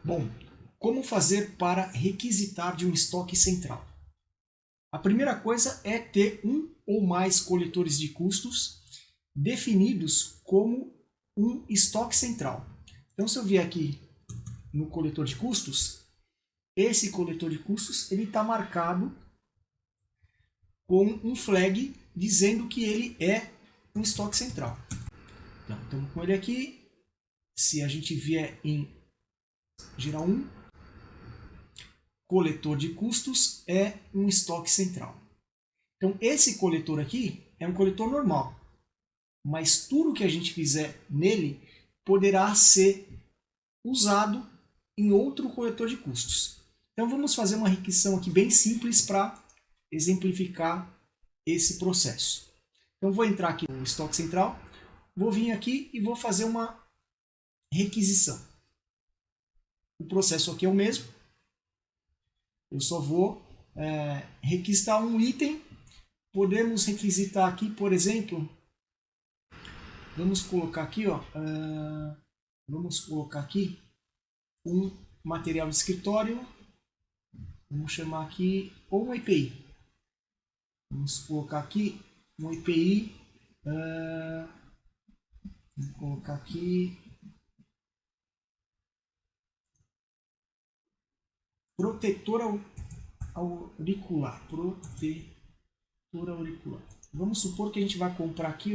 Bom, como fazer para requisitar de um estoque central? A primeira coisa é ter um ou mais coletores de custos definidos como um estoque central. Então, se eu vier aqui no coletor de custos, esse coletor de custos ele está marcado com um flag dizendo que ele é um estoque central. Então, estamos com ele aqui. Se a gente vier em gerar um, coletor de custos é um estoque central. Então, esse coletor aqui é um coletor normal, mas tudo que a gente fizer nele poderá ser usado em outro coletor de custos. Então, vamos fazer uma requisição aqui bem simples para exemplificar esse processo. Então, vou entrar aqui no estoque central, vou vir aqui e vou fazer uma requisição. O processo aqui é o mesmo. Eu só vou requisitar um item. Podemos requisitar aqui, por exemplo, vamos colocar aqui, vamos colocar aqui um material de escritório. Vamos chamar aqui ou uma EPI. Vamos colocar aqui uma EPI. Vamos colocar aqui protetor auricular. Protetor auricular. Vamos supor que a gente vai comprar aqui,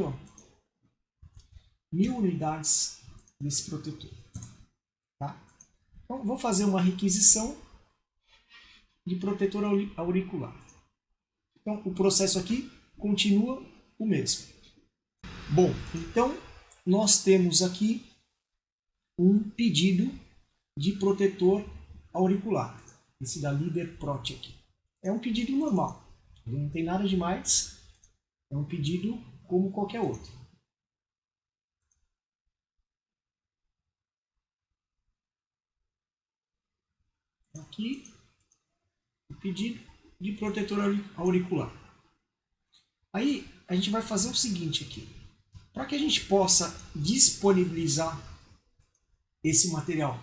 1000 unidades desse protetor. Tá? Então, vou fazer uma requisição de protetor auricular. Então, o processo aqui continua o mesmo. Bom, então, nós temos aqui um pedido de protetor auricular. Esse da Líder Prote aqui. É um pedido normal. Não tem nada demais. É um pedido como qualquer outro. Aqui, o pedido de protetor auricular. Aí, a gente vai fazer o seguinte aqui. Para que a gente possa disponibilizar esse material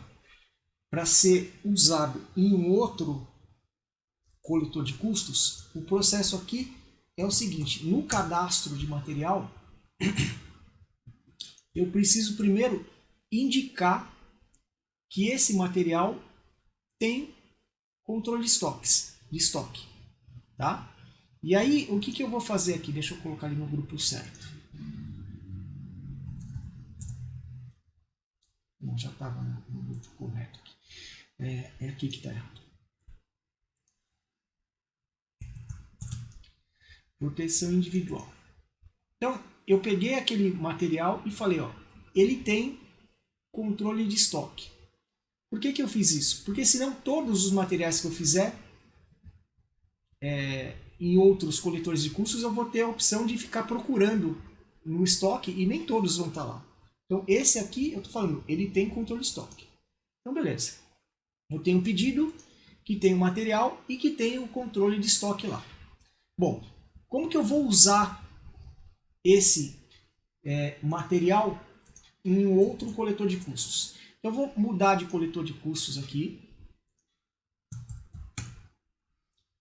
para ser usado em um outro coletor de custos, o processo aqui é o seguinte: no cadastro de material, eu preciso primeiro indicar que esse material tem controle de estoque, tá? E aí, o que eu vou fazer aqui? Deixa eu colocar ali no grupo certo. Não, já estava no grupo correto aqui. É aqui que está errado. Proteção individual. Então, eu peguei aquele material e falei, ele tem controle de estoque. Por que eu fiz isso? Porque senão todos os materiais que eu fizer em outros coletores de custos, eu vou ter a opção de ficar procurando no estoque e nem todos vão estar lá. Então, esse aqui, eu estou falando, ele tem controle de estoque. Então, beleza. Eu tenho um pedido que tem o material e que tem o controle de estoque lá. Bom, como que eu vou usar esse material em um outro coletor de custos? Eu vou mudar de coletor de custos aqui.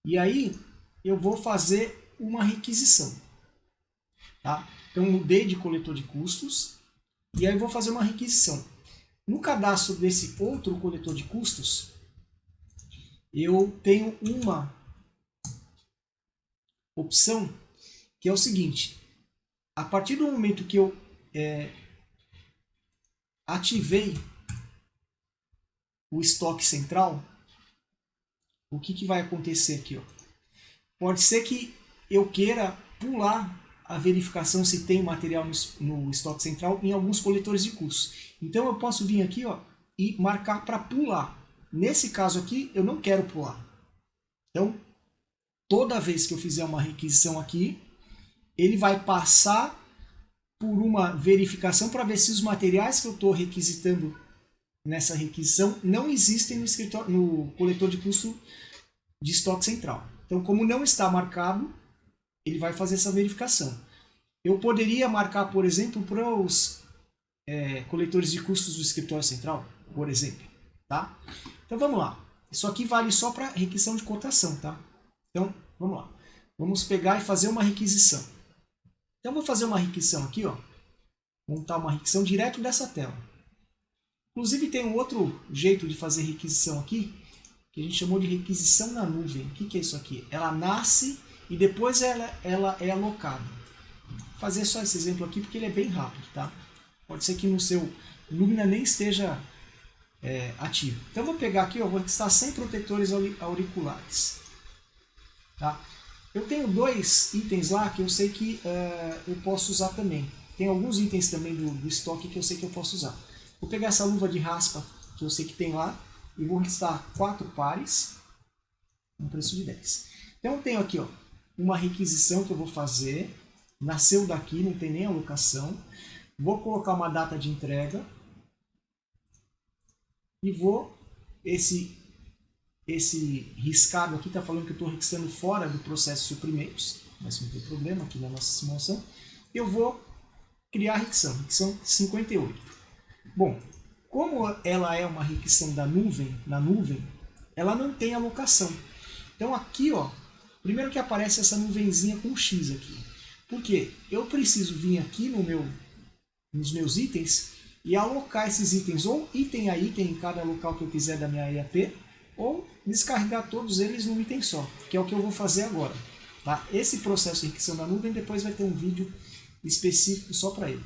E aí, eu vou fazer uma requisição. Tá? Então, mudei de coletor de custos. E aí, eu vou fazer uma requisição. No cadastro desse outro coletor de custos, eu tenho uma opção que é o seguinte: a partir do momento que eu ativei o estoque central, o que vai acontecer aqui? Pode ser que eu queira pular a verificação se tem material no estoque central em alguns coletores de custos. Então eu posso vir aqui e marcar para pular. Nesse caso aqui, eu não quero pular. Então, toda vez que eu fizer uma requisição aqui, ele vai passar por uma verificação para ver se os materiais que eu estou requisitando nessa requisição não existem no coletor de custo de estoque central. Então, como não está marcado, ele vai fazer essa verificação. Eu poderia marcar, por exemplo, para os coletores de custos do escritório central, por exemplo. tá? Então vamos lá. Isso aqui vale só para requisição de cotação, tá? Então vamos lá. Vamos pegar e fazer uma requisição. Então eu vou fazer uma requisição aqui, ó. Montar uma requisição direto dessa tela. Inclusive tem um outro jeito de fazer requisição aqui, que a gente chamou de requisição na nuvem. O que é isso aqui? Ela nasce e depois ela é alocada. Vou fazer só esse exemplo aqui porque ele é bem rápido, tá? Pode ser que no seu Lumina nem esteja ativo. Então eu vou pegar aqui, eu vou listar 100 protetores auriculares. Tá? Eu tenho 2 itens lá que eu sei que eu posso usar também. Tem alguns itens também do estoque que eu sei que eu posso usar. Vou pegar essa luva de raspa que eu sei que tem lá e vou listar 4 pares no preço de 10. Então eu tenho aqui, ó, uma requisição que eu vou fazer. Nasceu daqui, não tem nem alocação. Vou colocar uma data de entrega. E vou, esse riscado aqui está falando que eu estou registrando fora do processo de suprimentos, mas não tem problema aqui na nossa simulação. Eu vou criar a requisição 58. Bom, como ela é uma requisição na nuvem, ela não tem alocação. Então aqui, ó, primeiro que aparece essa nuvenzinha com um X aqui. Por quê? Eu preciso vir aqui nos meus itens e alocar esses itens, ou item a item em cada local que eu quiser da minha EAP, ou descarregar todos eles num item só, que é o que eu vou fazer agora. Tá? Esse processo de requisição da nuvem, depois vai ter um vídeo específico só para ele.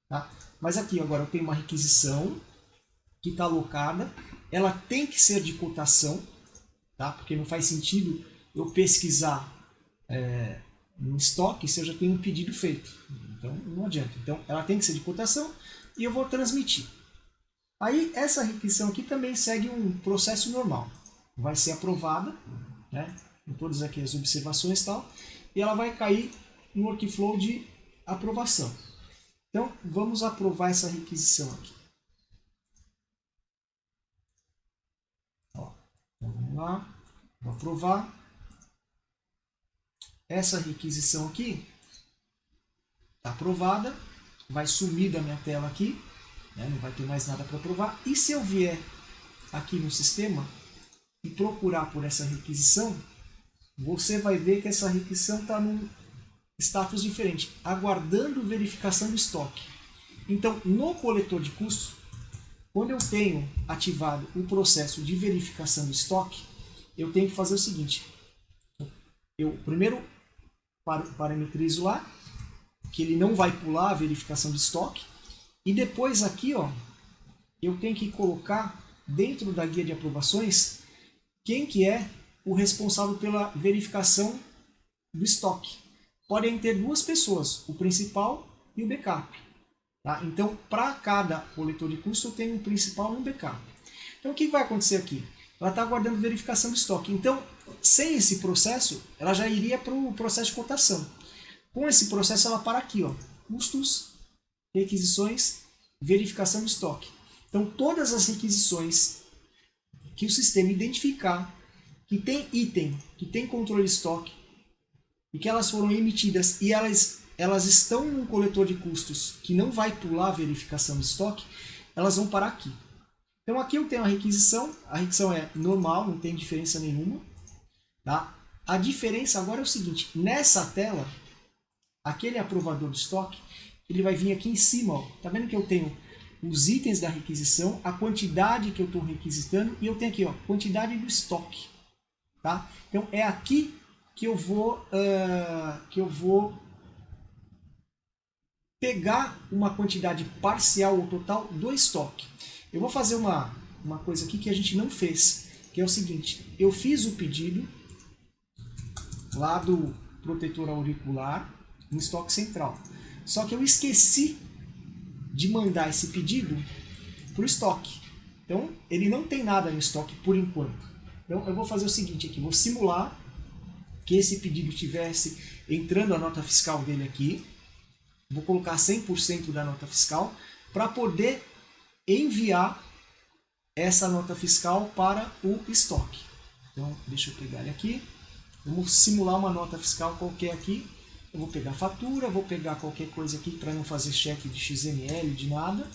Tá? Mas aqui agora eu tenho uma requisição que está alocada, ela tem que ser de cotação, tá? Porque não faz sentido eu pesquisar no estoque se eu já tenho um pedido feito. Então não adianta. Então ela tem que ser de cotação e eu vou transmitir. Aí essa requisição aqui também segue um processo normal. Vai ser aprovada, né, com todas aqui as observações e tal, e ela vai cair no workflow de aprovação. Então vamos aprovar essa requisição aqui. Ó, então vamos lá, vou aprovar. Essa requisição aqui está aprovada, vai sumir da minha tela aqui. Não vai ter mais nada para provar. E se eu vier aqui no sistema e procurar por essa requisição, você vai ver que essa requisição está num status diferente, aguardando verificação do estoque. Então, no coletor de custos, quando eu tenho ativado o processo de verificação do estoque, eu tenho que fazer o seguinte. Eu primeiro parametrizo lá, que ele não vai pular a verificação de estoque. E depois aqui, ó, eu tenho que colocar dentro da guia de aprovações quem que é o responsável pela verificação do estoque. Podem ter 2 pessoas, o principal e o backup. Tá? Então, para cada coletor de custo, eu tenho um principal e um backup. Então, o que vai acontecer aqui? Ela está aguardando verificação do estoque. Então, sem esse processo, ela já iria para o processo de cotação. Com esse processo, ela para aqui, ó, custos, requisições, verificação do estoque. Então, todas as requisições que o sistema identificar que tem item, que tem controle de estoque e que elas foram emitidas e elas estão num coletor de custos que não vai pular a verificação do estoque, elas vão parar aqui. Então, aqui eu tenho a requisição é normal, não tem diferença nenhuma. Tá? A diferença agora é o seguinte, nessa tela, aquele aprovador de estoque, ele vai vir aqui em cima, ó. Tá vendo que eu tenho os itens da requisição, a quantidade que eu estou requisitando e eu tenho aqui, ó, quantidade do estoque, tá? Então é aqui que eu vou pegar uma quantidade parcial ou total do estoque. Eu vou fazer uma coisa aqui que a gente não fez, que é o seguinte, eu fiz o pedido lá do protetor auricular no estoque central. Só que eu esqueci de mandar esse pedido para o estoque. Então, ele não tem nada no estoque por enquanto. Então, eu vou fazer o seguinte aqui, vou simular que esse pedido estivesse entrando a nota fiscal dele aqui. Vou colocar 100% da nota fiscal para poder enviar essa nota fiscal para o estoque. Então, deixa eu pegar ele aqui. Vamos simular uma nota fiscal qualquer aqui. Eu vou pegar a fatura, vou pegar qualquer coisa aqui para não fazer cheque de XML, de nada.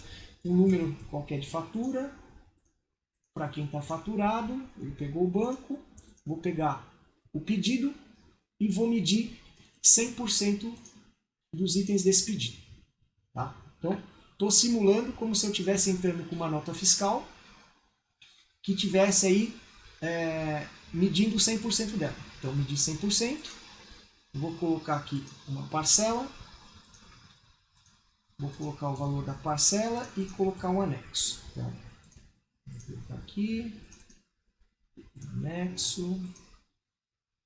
Um número qualquer de fatura. para quem está faturado, ele pegou o banco, vou pegar o pedido e vou medir 100% dos itens desse pedido. Tá? Então, estou simulando como se eu estivesse entrando com uma nota fiscal que tivesse aí medindo 100% dela. Então, medir 100%, vou colocar aqui uma parcela, vou colocar o valor da parcela e colocar um anexo. Então, vou colocar aqui, anexo,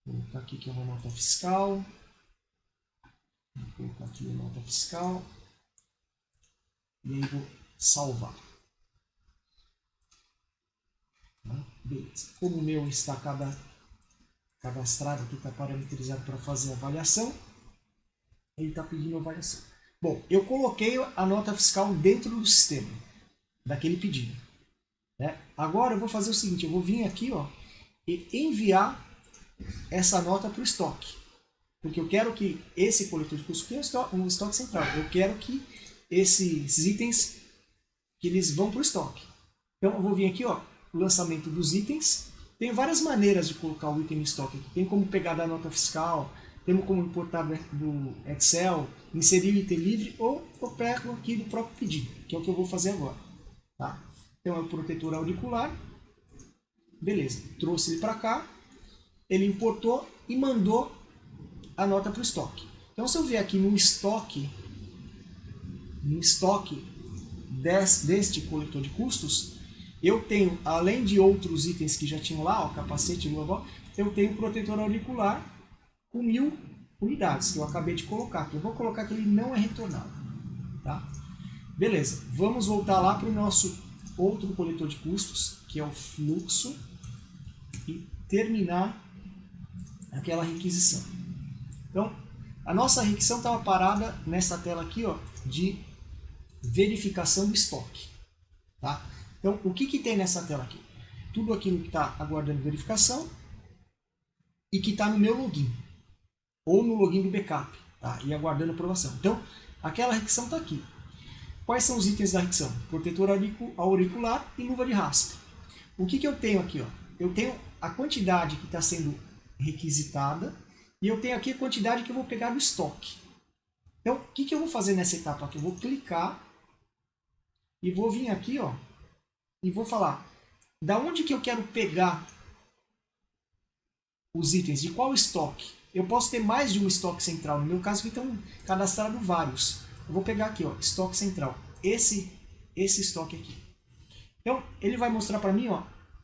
vou colocar aqui que é uma nota fiscal, vou colocar aqui uma nota fiscal, e aí vou salvar. Beleza. Como o meu está cadastrado aqui, está parametrizado para fazer a avaliação, ele está pedindo a avaliação. Bom, eu coloquei a nota fiscal dentro do sistema, daquele pedido. Né? Agora eu vou fazer o seguinte, eu vou vir aqui e enviar essa nota para o estoque. Porque eu quero que esse coletor de custos aqui é um estoque central. Eu quero que esses itens que eles vão para o estoque. Então eu vou vir aqui, lançamento dos itens. Tem várias maneiras de colocar o item no estoque. Tem como pegar da nota fiscal, temos como importar do Excel, inserir o item livre, ou eu pego aqui do próprio pedido, que é o que eu vou fazer agora. Tá? Então é o protetor auricular. Beleza, trouxe ele para cá, ele importou e mandou a nota para o estoque. Então se eu vier aqui no estoque deste coletor de custos, eu tenho, além de outros itens que já tinham lá, capacete, luva, eu tenho protetor auricular com 1000 unidades, que eu acabei de colocar. Eu vou colocar que ele não é retornado. Tá? Beleza, vamos voltar lá para o nosso outro coletor de custos, que é o fluxo, e terminar aquela requisição. Então, a nossa requisição estava parada nessa tela aqui, de verificação do estoque. Tá? Então, o que tem nessa tela aqui? Tudo aquilo que está aguardando verificação e que está no meu login, ou no login do backup, tá? E aguardando aprovação. Então, aquela requisição está aqui. Quais são os itens da requisição? Protetor auricular e luva de raspa. O que eu tenho aqui? Eu tenho a quantidade que está sendo requisitada e eu tenho aqui a quantidade que eu vou pegar do estoque. Então, o que eu vou fazer nessa etapa aqui? Eu vou clicar e vou vir aqui, e vou falar da onde que eu quero pegar os itens, de qual estoque. Eu posso ter mais de um estoque central. No meu caso aqui estão cadastrados vários. Eu vou pegar aqui, estoque central. Esse estoque aqui. Então, ele vai mostrar para mim,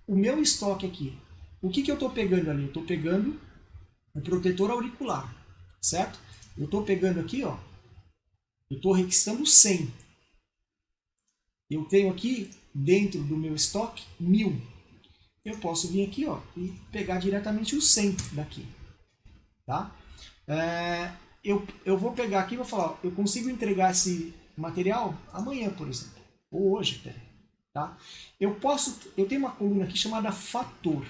o meu estoque aqui. O que eu estou pegando ali? Eu estou pegando o protetor auricular, certo? Eu estou pegando aqui, eu estou requisitando 100. Eu tenho aqui, dentro do meu estoque, 1000. Eu posso vir aqui, e pegar diretamente o 100 daqui. Tá? Eu vou pegar aqui e vou falar, eu consigo entregar esse material amanhã, por exemplo, ou hoje até. Tá? Eu tenho uma coluna aqui chamada fator.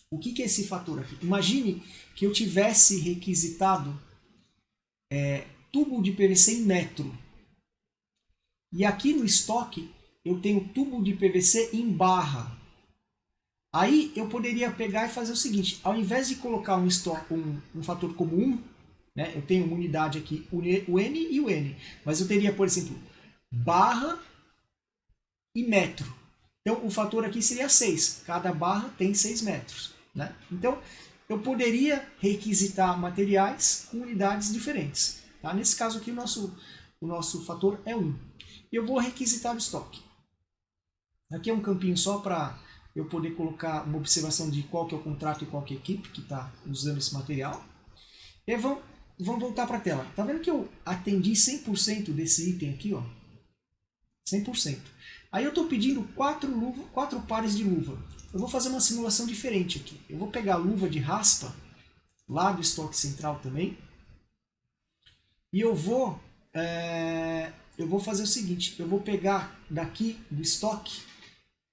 O que é esse fator aqui? Imagine que eu tivesse requisitado tubo de PVC em metro. E aqui no estoque eu tenho tubo de PVC em barra. Aí eu poderia pegar e fazer o seguinte, ao invés de colocar um fator como 1, né, eu tenho uma unidade aqui, o N e o N, mas eu teria, por exemplo, barra e metro. Então o fator aqui seria 6, cada barra tem 6 metros. Né? Então eu poderia requisitar materiais com unidades diferentes. Tá? Nesse caso aqui o nosso fator é 1. E eu vou requisitar o estoque. Aqui é um campinho só para eu poder colocar uma observação de qual que é o contrato e qual que é a equipe que está usando esse material. E aí vamos voltar para a tela. Tá vendo que eu atendi 100% desse item aqui? 100%. Aí eu estou pedindo 4 pares de luva. Eu vou fazer uma simulação diferente aqui. Eu vou pegar a luva de raspa, lá do estoque central também. E eu vou fazer o seguinte. Eu vou pegar daqui do estoque,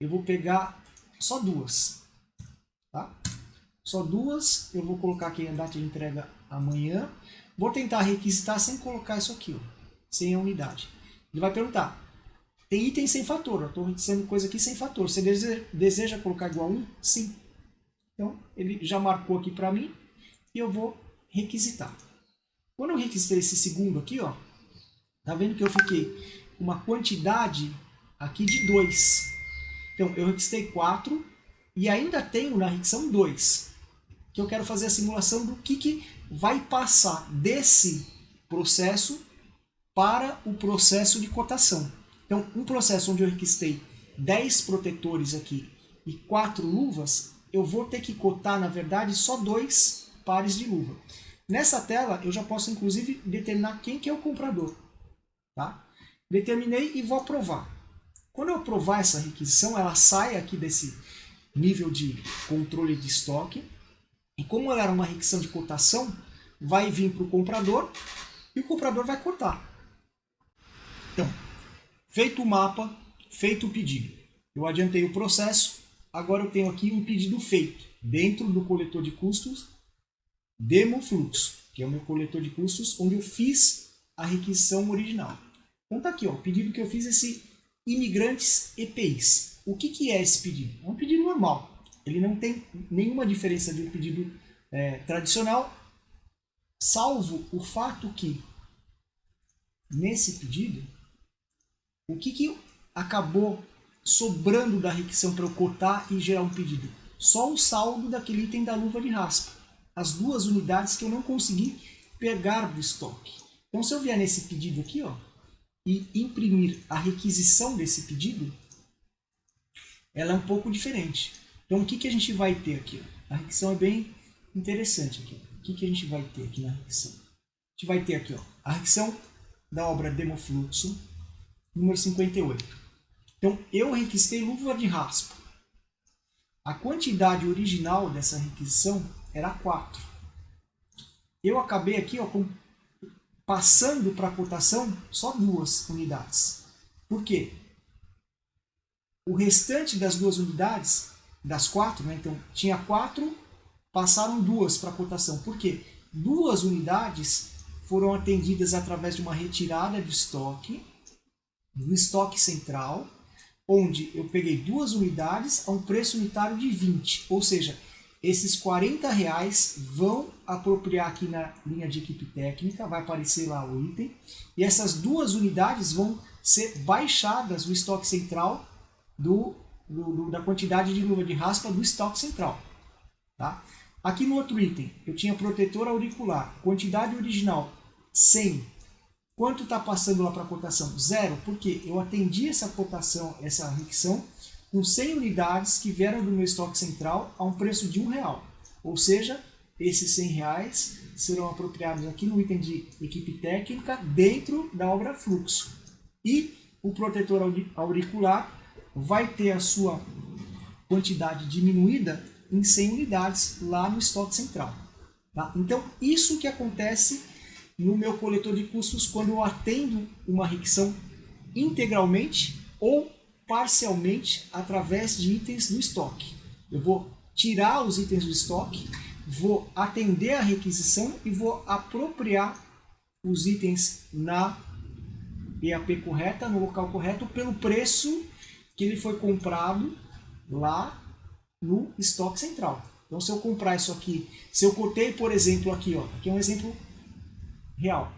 eu vou pegar só 2. Tá? Só 2. Eu vou colocar aqui a data de entrega amanhã. Vou tentar requisitar sem colocar isso aqui, sem a unidade. Ele vai perguntar, tem item sem fator. Eu estou dizendo coisa aqui sem fator. Você deseja colocar igual a 1? Sim. Então, ele já marcou aqui para mim e eu vou requisitar. Quando eu requisitei esse segundo aqui, ó, tá vendo que eu fiquei com uma quantidade aqui de 2. Então, eu requisitei 4 e ainda tenho na requisição 2. Que eu quero fazer a simulação do que vai passar desse processo para o processo de cotação. Então, um processo onde eu requisitei 10 protetores aqui e 4 luvas, eu vou ter que cotar, na verdade, só 2 pares de luva. Nessa tela, eu já posso, inclusive, determinar quem que é o comprador. Tá? Determinei e vou aprovar. Quando eu aprovar essa requisição, ela sai aqui desse nível de controle de estoque. E como ela era uma requisição de cotação, vai vir para o comprador e o comprador vai cotar. Então, feito o mapa, feito o pedido. Eu adiantei o processo, agora eu tenho aqui um pedido feito dentro do coletor de custos Demo Fluxo, que é o meu coletor de custos onde eu fiz a requisição original. Então tá aqui, ó, o pedido que eu fiz, esse imigrantes EPIs. O que é esse pedido? É um pedido normal. Ele não tem nenhuma diferença de um pedido tradicional, salvo o fato que, nesse pedido, o que acabou sobrando da requisição para eu cotar e gerar um pedido? Só o saldo daquele item da luva de raspa. As 2 unidades que eu não consegui pegar do estoque. Então, se eu vier nesse pedido aqui, ó, e imprimir a requisição desse pedido, ela é um pouco diferente. Então, o que a gente vai ter aqui? A requisição é bem interessante aqui. O que a gente vai ter aqui na requisição? A gente vai ter aqui, ó, a requisição da obra Demo Fluxo, número 58. Então, eu requisitei luva de raspa. A quantidade original dessa requisição era 4. Eu acabei aqui, ó, passando para a cotação só 2 unidades. Por quê? O restante das 2 unidades, das 4, né? Então tinha 4, passaram 2 para a cotação. Por quê? 2 unidades foram atendidas através de uma retirada de estoque, do estoque central, onde eu peguei 2 unidades a um preço unitário de 20. Ou seja, esses R$40 vão apropriar aqui na linha de equipe técnica, vai aparecer lá o item, e essas 2 unidades vão ser baixadas do estoque central da quantidade de luva de raspa do estoque central. Tá? Aqui no outro item, eu tinha protetor auricular, quantidade original 100. Quanto está passando lá para a cotação? 0, porque eu atendi essa cotação, essa requisição, com 100 unidades que vieram do meu estoque central a um preço de R$1. Ou seja, esses R$100 serão apropriados aqui no item de equipe técnica dentro da obra fluxo. E o protetor auricular vai ter a sua quantidade diminuída em 100 unidades lá no estoque central. Tá? Então, isso que acontece no meu coletor de custos quando eu atendo uma requisição integralmente ou parcialmente através de itens do estoque. Eu vou tirar os itens do estoque, vou atender a requisição e vou apropriar os itens na EAP correta, no local correto, pelo preço que ele foi comprado lá no estoque central. Então, se eu comprar isso aqui, se eu cotei, por exemplo, aqui, ó, aqui é um exemplo real.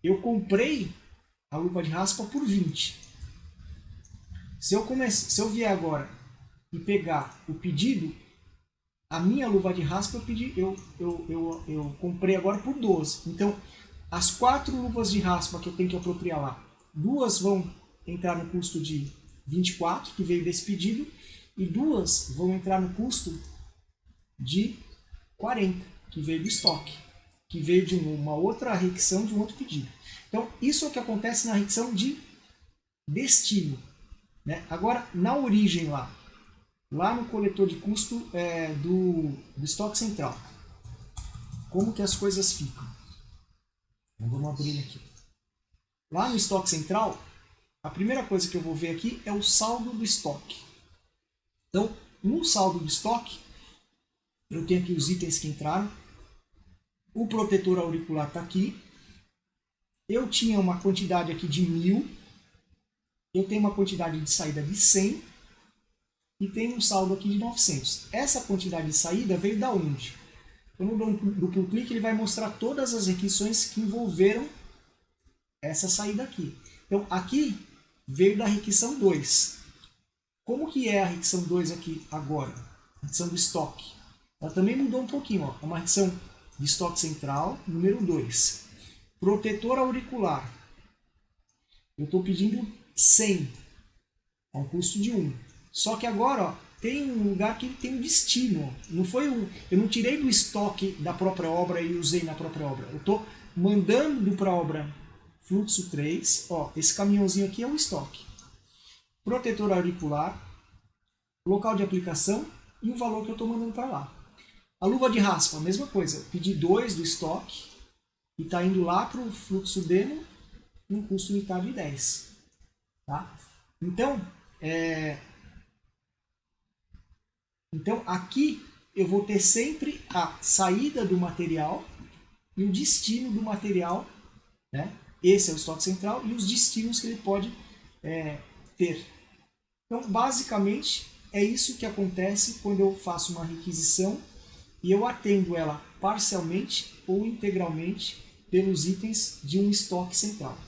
Eu comprei a luva de raspa por 20. Se eu vier agora e pegar o pedido, a minha luva de raspa eu comprei agora por 12. Então, as 4 luvas de raspa que eu tenho que apropriar lá, 2 vão entrar no custo de 24, que veio desse pedido, e 2 vão entrar no custo de 40, que veio do estoque, que veio de uma outra requisição de um outro pedido. Então, isso é o que acontece na requisição de destino. Né? Agora, na origem lá no coletor de custo do estoque central, como que as coisas ficam? Então, vamos abrir aqui. Lá no estoque central, a primeira coisa que eu vou ver aqui é o saldo do estoque. Então, no saldo do estoque, eu tenho aqui os itens que entraram. O protetor auricular está aqui. Eu tinha uma quantidade aqui de 1000. eu tenho uma quantidade de saída de 100 e tenho um saldo aqui de 900. Essa quantidade de saída veio da onde? Quando eu dou um duplo clique, ele vai mostrar todas as requisições que envolveram essa saída aqui. Então, aqui veio da requisição 2. Como que é a requisição 2 aqui agora? A requisição do estoque. Ela também mudou um pouquinho. Ó. É uma requisição de estoque central, número 2. Protetor auricular. Eu estou pedindo 100, a um custo de 1. Só que agora, ó, tem um lugar que tem um destino. Não foi eu não tirei do estoque da própria obra e usei na própria obra. Eu estou mandando para a obra fluxo 3. Ó, esse caminhãozinho aqui é o estoque. Protetor auricular, local de aplicação e o valor que eu estou mandando para lá. A luva de raspa, a mesma coisa. Pedi 2 do estoque e está indo lá para o fluxo demo um custo unidade de 10. Tá? Então aqui eu vou ter sempre a saída do material e o destino do material. Né? Esse é o estoque central e os destinos que ele pode ter. Então, basicamente, é isso que acontece quando eu faço uma requisição e eu atendo ela parcialmente ou integralmente pelos itens de um estoque central.